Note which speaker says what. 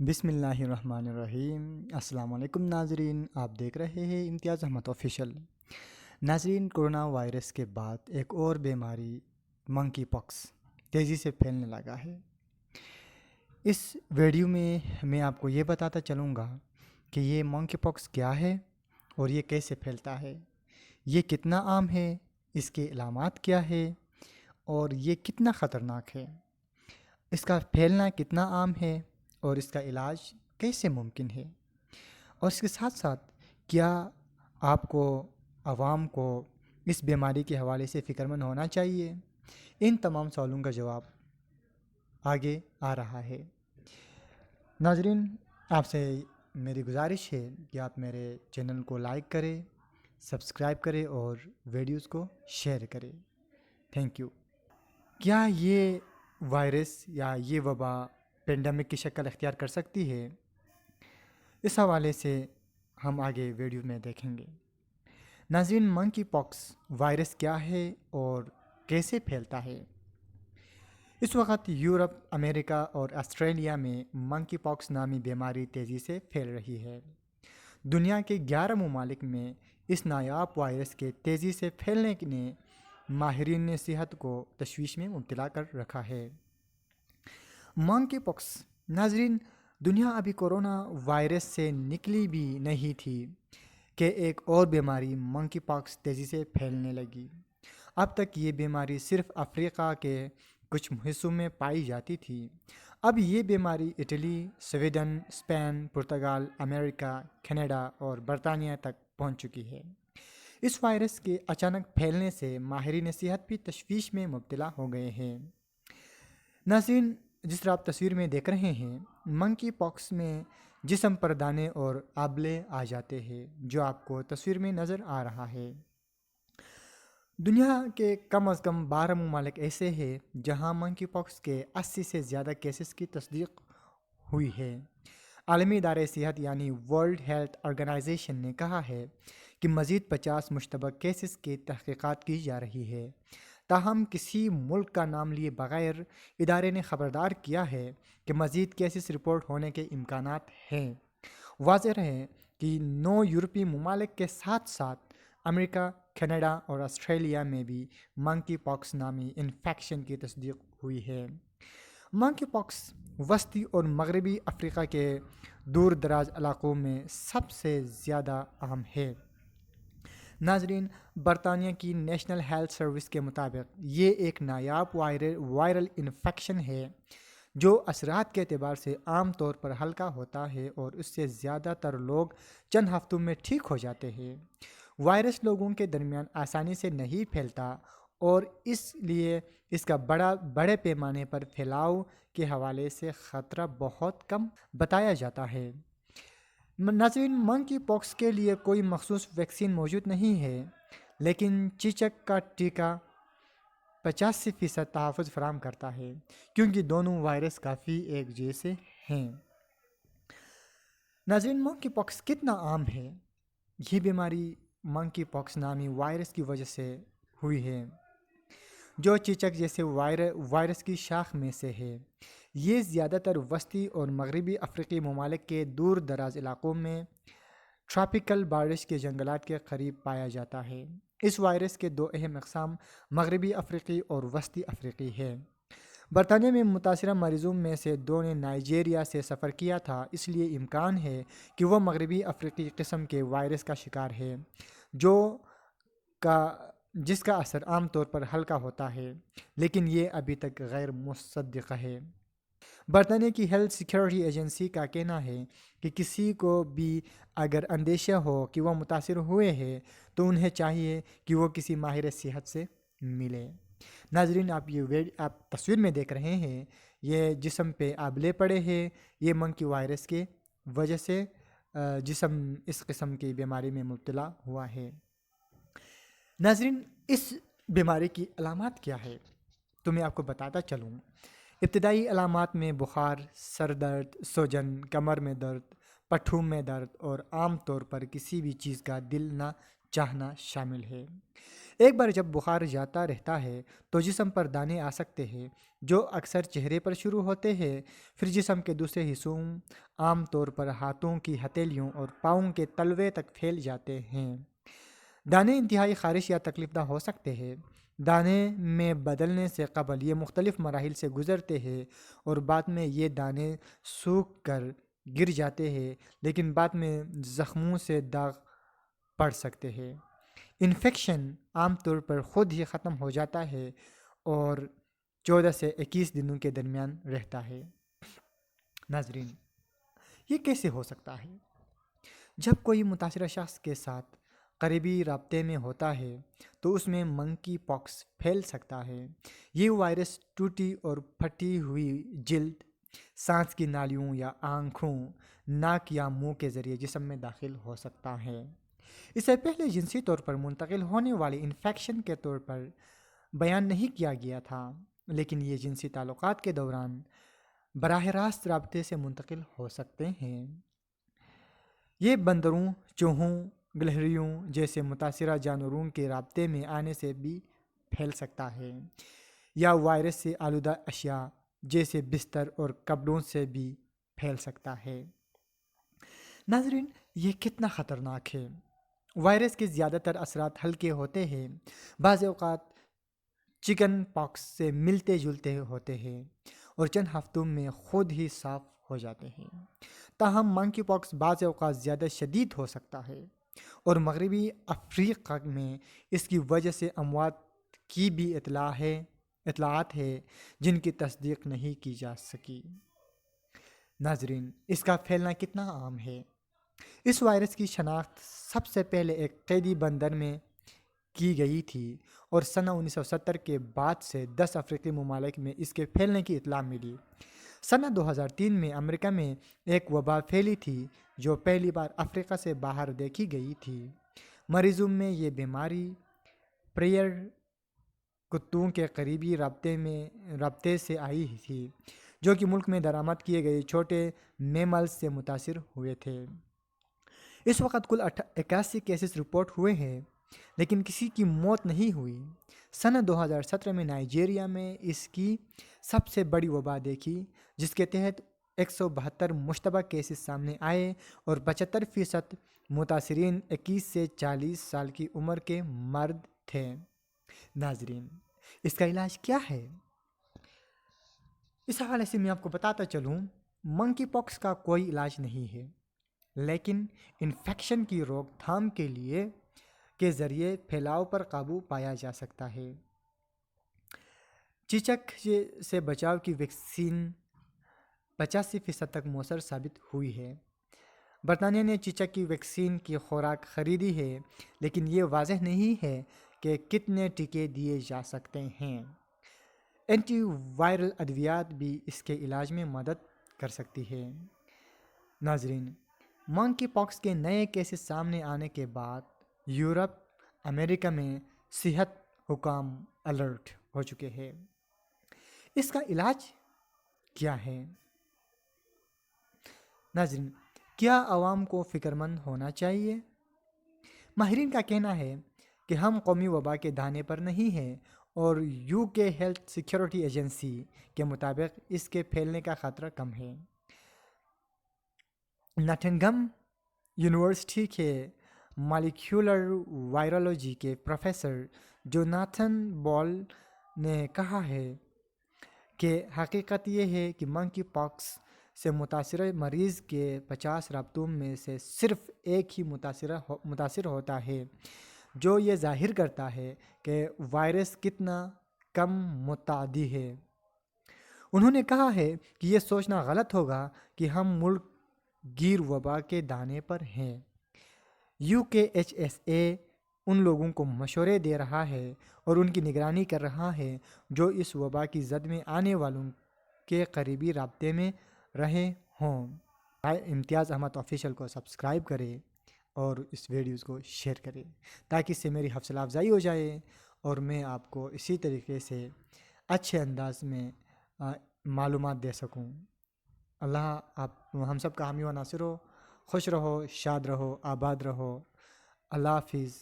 Speaker 1: بسم اللہ الرحمن الرحیم۔ السلام علیکم ناظرین، آپ دیکھ رہے ہیں امتیاز احمد آفیشیل۔ ناظرین، کورونا وائرس کے بعد ایک اور بیماری منکی پاکس تیزی سے پھیلنے لگا ہے۔ اس ویڈیو میں میں آپ کو یہ بتاتا چلوں گا کہ یہ منکی پاکس کیا ہے اور یہ کیسے پھیلتا ہے، یہ کتنا عام ہے، اس کے علامات کیا ہے اور یہ کتنا خطرناک ہے، اس کا پھیلنا کتنا عام ہے اور اس کا علاج کیسے ممکن ہے، اور اس کے ساتھ ساتھ کیا آپ کو، عوام کو اس بیماری کے حوالے سے فکر مند ہونا چاہیے۔ ان تمام سوالوں کا جواب آگے آ رہا ہے۔ ناظرین، آپ سے میری گزارش ہے کہ آپ میرے چینل کو لائک کریں، سبسکرائب کریں اور ویڈیوز کو شیئر کریں۔ Thank you. کیا یہ وائرس یا یہ وبا پینڈیمک کی شکل اختیار کر سکتی ہے؟ اس حوالے سے ہم آگے ویڈیو میں دیکھیں گے۔ ناظرین، منکی پاکس وائرس کیا ہے اور کیسے پھیلتا ہے؟ اس وقت یورپ، امریکہ اور آسٹریلیا میں منکی پاکس نامی بیماری تیزی سے پھیل رہی ہے۔ دنیا کے 11 ممالک میں اس نایاب وائرس کے تیزی سے پھیلنے نے ماہرین صحت کو تشویش میں مبتلا کر رکھا ہے۔ منکی پاکس، ناظرین، دنیا ابھی کورونا وائرس سے نکلی بھی نہیں تھی کہ ایک اور بیماری منکی پاکس تیزی سے پھیلنے لگی۔ اب تک یہ بیماری صرف افریقہ کے کچھ حصوں میں پائی جاتی تھی۔ اب یہ بیماری اٹلی، سویڈن، اسپین، پرتگال، امریکہ، کینیڈا اور برطانیہ تک پہنچ چکی ہے۔ اس وائرس کے اچانک پھیلنے سے ماہرین صحت بھی تشویش میں مبتلا ہو گئے ہیں۔ ناظرین، جس طرح آپ تصویر میں دیکھ رہے ہیں، منکی پاکس میں جسم پر دانے اور آبلے آ جاتے ہیں، جو آپ کو تصویر میں نظر آ رہا ہے۔ دنیا کے کم از کم 12 ممالک ایسے ہیں جہاں منکی پاکس کے 80 سے زیادہ کیسز کی تصدیق ہوئی ہے۔ عالمی ادارہ صحت یعنی ورلڈ ہیلتھ آرگنائزیشن نے کہا ہے کہ مزید 50 مشتبہ کیسز کی تحقیقات کی جا رہی ہے۔ تاہم کسی ملک کا نام لیے بغیر ادارے نے خبردار کیا ہے کہ مزید کیسز رپورٹ ہونے کے امکانات ہیں۔ واضح رہے کہ 9 یورپی ممالک کے ساتھ ساتھ امریکہ، کینیڈا اور آسٹریلیا میں بھی منکی پاکس نامی انفیکشن کی تصدیق ہوئی ہے۔ منکی پاکس وسطی اور مغربی افریقہ کے دور دراز علاقوں میں سب سے زیادہ عام ہے۔ ناظرین، برطانیہ کی نیشنل ہیلتھ سروس کے مطابق یہ ایک نایاب وائرل انفیکشن ہے جو اثرات کے اعتبار سے عام طور پر ہلکا ہوتا ہے اور اس سے زیادہ تر لوگ چند ہفتوں میں ٹھیک ہو جاتے ہیں۔ وائرس لوگوں کے درمیان آسانی سے نہیں پھیلتا اور اس لیے اس کا بڑے پیمانے پر پھیلاؤ کے حوالے سے خطرہ بہت کم بتایا جاتا ہے۔ ناظرین، منکی پاکس کے لیے کوئی مخصوص ویکسین موجود نہیں ہے، لیکن چیچک کا ٹیکہ 85% تحفظ فراہم کرتا ہے، کیونکہ دونوں وائرس کافی ایک جیسے ہیں۔ ناظرین، منکی پاکس کتنا عام ہے؟ یہ بیماری منکی پاکس نامی وائرس کی وجہ سے ہوئی ہے، جو چیچک جیسے وائرس کی شاخ میں سے ہے۔ یہ زیادہ تر وسطی اور مغربی افریقی ممالک کے دور دراز علاقوں میں ٹراپیکل بارش کے جنگلات کے قریب پایا جاتا ہے۔ اس وائرس کے 2 اہم اقسام مغربی افریقی اور وسطی افریقی ہیں۔ برطانیہ میں متاثرہ مریضوں میں سے 2 نے نائجیریا سے سفر کیا تھا، اس لیے امکان ہے کہ وہ مغربی افریقی قسم کے وائرس کا شکار ہے، جس کا اثر عام طور پر ہلکا ہوتا ہے، لیکن یہ ابھی تک غیر مصدق ہے۔ برطانیہ کی ہیلتھ سیکیورٹی ایجنسی کا کہنا ہے کہ کسی کو بھی اگر اندیشہ ہو کہ وہ متاثر ہوئے ہیں تو انہیں چاہیے کہ وہ کسی ماہر صحت سے ملے۔ ناظرین، آپ تصویر میں دیکھ رہے ہیں، یہ جسم پہ آبلے پڑے ہیں، یہ منکی وائرس کے وجہ سے جسم اس قسم کی بیماری میں مبتلا ہوا ہے۔ ناظرین، اس بیماری کی علامات کیا ہے تو میں آپ کو بتاتا چلوں۔ ابتدائی علامات میں بخار، سر درد، سوجن، کمر میں درد، پٹھوں میں درد اور عام طور پر کسی بھی چیز کا دل نہ چاہنا شامل ہے۔ ایک بار جب بخار جاتا رہتا ہے تو جسم پر دانے آ سکتے ہیں جو اکثر چہرے پر شروع ہوتے ہیں، پھر جسم کے دوسرے حصوں عام طور پر ہاتھوں کی ہتھیلیوں اور پاؤں کے تلوے تک پھیل جاتے ہیں۔ دانے انتہائی خارش یا تکلیف دہ ہو سکتے ہیں۔ دانے میں بدلنے سے قبل یہ مختلف مراحل سے گزرتے ہیں اور بعد میں یہ دانے سوکھ کر گر جاتے ہیں، لیکن بعد میں زخموں سے داغ پڑ سکتے ہیں۔ انفیکشن عام طور پر خود ہی ختم ہو جاتا ہے اور 14 سے 21 دنوں کے درمیان رہتا ہے۔ ناظرین، یہ کیسے ہو سکتا ہے؟ جب کوئی متاثرہ شخص کے ساتھ قریبی رابطے میں ہوتا ہے تو اس میں منکی پاکس پھیل سکتا ہے۔ یہ وائرس ٹوٹی اور پھٹی ہوئی جلد، سانس کی نالیوں یا آنکھوں، ناک یا منہ کے ذریعے جسم میں داخل ہو سکتا ہے۔ اسے پہلے جنسی طور پر منتقل ہونے والے انفیکشن کے طور پر بیان نہیں کیا گیا تھا، لیکن یہ جنسی تعلقات کے دوران براہ راست رابطے سے منتقل ہو سکتے ہیں۔ یہ بندروں، چوہوں، گلہریوں جیسے متاثرہ جانوروں کے رابطے میں آنے سے بھی پھیل سکتا ہے، یا وائرس سے آلودہ اشیاء جیسے بستر اور کپڑوں سے بھی پھیل سکتا ہے۔ ناظرین، یہ کتنا خطرناک ہے۔ وائرس کے زیادہ تر اثرات ہلکے ہوتے ہیں، بعض اوقات چکن پاکس سے ملتے جلتے ہوتے ہیں اور چند ہفتوں میں خود ہی صاف ہو جاتے ہیں۔ تاہم منکی پاکس بعض اوقات زیادہ شدید ہو سکتا ہے اور مغربی افریقہ میں اس کی وجہ سے اموات کی بھی اطلاعات ہیں جن کی تصدیق نہیں کی جا سکی۔ ناظرین، اس کا پھیلنا کتنا عام ہے؟ اس وائرس کی شناخت سب سے پہلے ایک قیدی بندر میں کی گئی تھی اور سنہ 1970 کے بعد سے 10 افریقی ممالک میں اس کے پھیلنے کی اطلاع ملی۔ سنہ 2003 میں امریکہ میں ایک وبا پھیلی تھی جو پہلی بار افریقہ سے باہر دیکھی گئی تھی۔ مریضوں میں یہ بیماری پریئر کتوں کے قریبی رابطے سے آئی تھی جو کہ ملک میں درآمد کیے گئے چھوٹے میملز سے متاثر ہوئے تھے۔ اس وقت کل 81 کیسز رپورٹ ہوئے ہیں، لیکن کسی کی موت نہیں ہوئی۔ سنہ 2017 میں نائجیریا میں اس کی سب سے بڑی وبا دیکھی، جس کے تحت 172 مشتبہ کیسز سامنے آئے اور 75% متاثرین 21 سے 40 سال کی عمر کے مرد تھے۔ ناظرین، اس کا علاج کیا ہے؟ اس حوالے سے میں آپ کو بتاتا چلوں، منکی پاکس کا کوئی علاج نہیں ہے، لیکن انفیکشن کی روک تھام کے ذریعے پھیلاؤ پر قابو پایا جا سکتا ہے۔ چیچک سے بچاؤ کی ویکسین 85% تک مؤثر ثابت ہوئی ہے۔ برطانیہ نے چیچک کی ویکسین کی خوراک خریدی ہے، لیکن یہ واضح نہیں ہے کہ کتنے ٹیکے دیے جا سکتے ہیں۔ اینٹی وائرل ادویات بھی اس کے علاج میں مدد کر سکتی ہے۔ ناظرین، منکی پاکس کے نئے کیسز سامنے آنے کے بعد یورپ، امریکہ میں صحت حکام الرٹ ہو چکے ہیں۔ اس کا علاج کیا ہے؟ ناظرین، کیا عوام کو فکر مند ہونا چاہیے؟ ماہرین کا کہنا ہے کہ ہم قومی وبا کے دہانے پر نہیں ہیں اور UK ہیلتھ سیکیورٹی ایجنسی کے مطابق اس کے پھیلنے کا خطرہ کم ہے۔ ناٹنگہم یونیورسٹی کے مالیکیولر وائرولوجی کے پروفیسر جوناتھن بال نے کہا ہے کہ حقیقت یہ ہے کہ منکی پاکس سے متاثرہ مریض کے 50 رابطوں میں سے صرف ایک ہی متاثر ہوتا ہے، جو یہ ظاہر کرتا ہے کہ وائرس کتنا کم متعدی ہے۔ انہوں نے کہا ہے کہ یہ سوچنا غلط ہوگا کہ ہم ملک گیر وبا کے دانے پر ہیں۔ UKHSA ان لوگوں کو مشورے دے رہا ہے اور ان کی نگرانی کر رہا ہے جو اس وبا کی زد میں آنے والوں کے قریبی رابطے میں رہے ہوں۔ امتیاز احمد آفیشیل کو سبسکرائب کرے اور اس ویڈیوز کو شیئر کرے تاکہ اس سے میری حوصلہ افزائی ہو جائے اور میں آپ کو اسی طریقے سے اچھے انداز میں معلومات دے سکوں۔ اللہ آپ ہم سب کا حامی و ناصر ہو۔ خوش رہو، شاد رہو، آباد رہو۔ اللہ حافظ۔